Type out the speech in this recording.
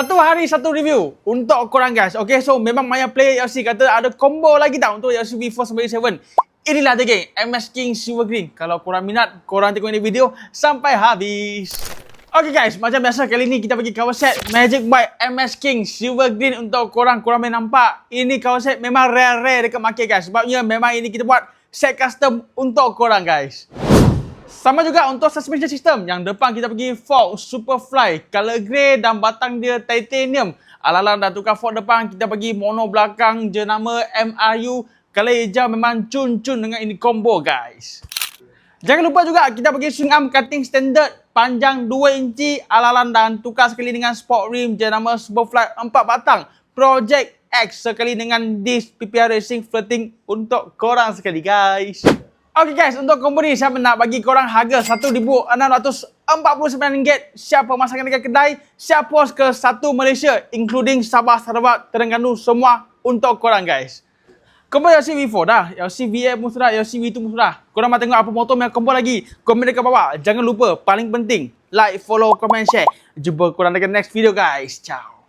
Satu hari satu review untuk korang guys. Okay, so memang Maya Player LC kata ada combo lagi tak untuk LC V4 97. Inilah dia geng, MS King Silver Green. Kalau korang minat, korang tengok ini video sampai habis. Okay guys, macam biasa kali ni kita bagi cover set Magic by MS King Silver Green untuk korang main nampak. Ini cover set memang rare dekat market guys. Sebabnya memang ini kita buat set custom untuk korang guys. Sama juga untuk suspension system. Yang depan kita pergi fork Superfly color grey dan batang dia titanium. Alang-alang dah tukar fork depan, kita pergi mono belakang jenama MRU color hijau. Memang cun-cun dengan ini combo guys. Jangan lupa juga kita pergi swing arm cutting standard panjang 2 inci alang-alang dan tukar sekali dengan sport rim jenama Superfly 4 batang Project X sekali dengan disc PPR Racing floating untuk korang sekali guys. Okay guys, untuk combo ni saya nak bagi korang harga RM1,649. Siap pemasangan dekat kedai, siap pos ke satu Malaysia including Sabah, Sarawak, Terengganu semua untuk korang guys. Combo LC V4 dah, LC VF pun sudah, LC V2 pun sudah. Korang mau tengok apa motor yang combo lagi? Komen dekat bawah. Jangan lupa, paling penting like, follow, comment, share. Jumpa korang dekat next video guys. Ciao.